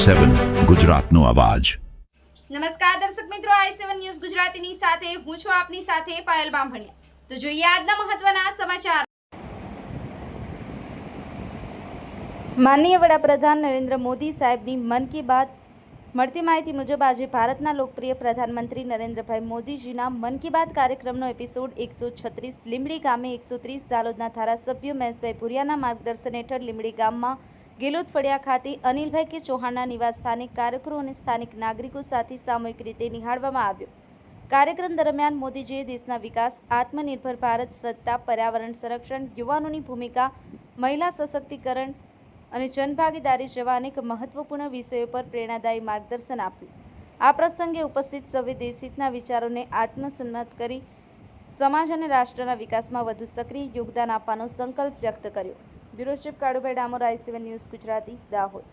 i7 ગુજરાતનો અવાજ। નમસ્કાર દર્શક મિત્રો, i7 ન્યૂઝ ગુજરાતીની સાથે હું છું આપની સાથે પાયલ બામભણિયા। તો જોઈએ આજના મહત્વના સમાચાર। માનનીય વડાપ્રધાન નરેન્દ્ર મોદી સાહેબની મન કી બાત। મળતી માહિતી મુજબ આજે ભારતના લોકપ્રિય પ્રધાનમંત્રી નરેન્દ્રભાઈ મોદીજીના મન કી બાત કાર્યક્રમનો એપિસોડ 136 લીંબડી ગામે 130 દાલોદના ધારાસભ્ય મહેશભાઈ ભુરિયાના માર્ગદર્શન હેઠળ લીંબડી ગામમાં ગેલોદ ફળિયા ખાતે અનિલભાઈ કે ચૌહાણના નિવાસ સ્થાનિક કાર્યકરો અને સ્થાનિક નાગરિકો સાથે સામૂહિક રીતે નિહાળવામાં આવ્યો। કાર્યક્રમ દરમિયાન મોદીજીએ દેશના વિકાસ, આત્મનિર્ભર ભારત, સ્વચ્છતા, પર્યાવરણ સંરક્ષણ, યુવાનોની ભૂમિકા, મહિલા સશક્તિકરણ અને જનભાગીદારી જેવા અનેક મહત્વપૂર્ણ વિષયો પર પ્રેરણાદાયી માર્ગદર્શન આપ્યું। આ પ્રસંગે ઉપસ્થિત સૌએ દેશહિતના વિચારોને આત્મસન્મત કરી સમાજ અને રાષ્ટ્રના વિકાસમાં વધુ સક્રિય યોગદાન આપવાનો સંકલ્પ વ્યક્ત કર્યો। Bureau chief Kalubhai Damor, i7 news Gujarati, Dahod.